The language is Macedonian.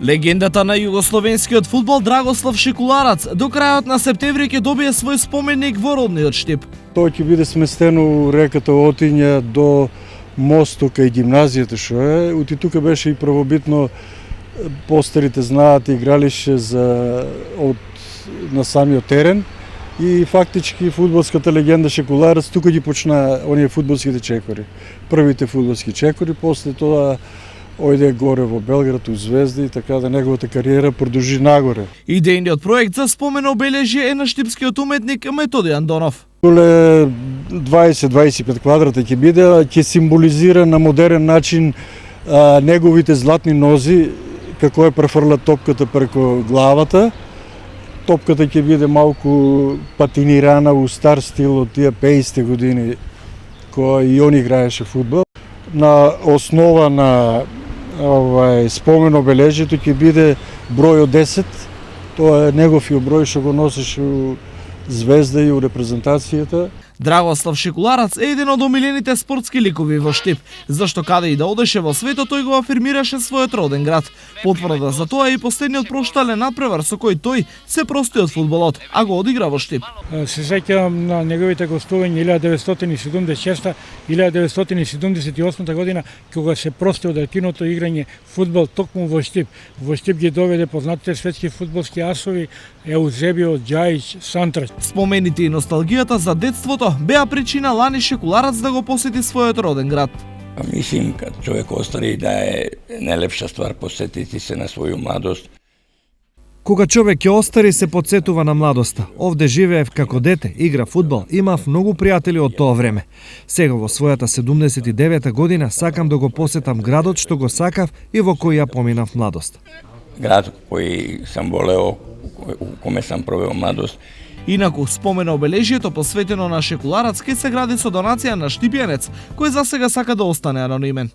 Легендата на југословенскиот фудбал Драгослав Шекуларац до крајот на септември ќе добие свој споменик во родниот Штип. Тоа ќе биде сместено у реката Отиња до мостот кај гимназијата што е. Ути тука беше и првобитно, постарите знаат, игралише на самиот терен и фактички фудбалската легенда Шекуларац тука ги почна оние фудбалските чекори. Првите фудбалски чекори, после тоа ојде горе во Белград у Звезда и така да неговата кариера продолжи нагоре. Идејниот проект за спомен обележје е на штипскиот уметник Методи Андонов. Толе 20-25 квадрата ќе биде, ќе символизира на модерен начин неговите златни нози, како е префрла топката преко главата. Топката ќе биде малку патинирана у стар стил од тие 50-те години, која и он играеше фудбал. На основа на спомен обележјето ќе биде бројот 10. Тоа е неговиот број што го носеше у Звезда и у репрезентацијата. Драгослав Шекуларац е еден од омилените спортски ликови во Штип, зашто каде и да одеше во светот тој го афирмираше својот роден град. Потврда за тоа е и последниот проштален надпревар со кој тој се прости од фудбалот, а го одигра во Штип. Се сеќавам на неговите гостувања 1976-1978 година, кога се прости од активното играње фудбал токму во Штип. Во Штип ги доведе познатите светски фудбалски асови Еузебио, Џајич, Сантрач. Спомените и носталгијата за детството беа причина Лани Шекуларац да го посети својот роден град. Мислим, кад човек остари, да е најлепша ствар посетити се на своја младост. Кога човек ќе остари, се подсетува на младоста. Овде живеев како дете, игра фудбал, имав многу пријатели од тоа време. Сега во својата 79 година сакам да го посетам градот што го сакав и во кој ја поминав младост. Град кој сам волео, у коме сам провео младост. Инаку, спомена обележјето посветено на Шекуларац ке се гради со донација на штипјанец, кој засега сака да остане анонимен.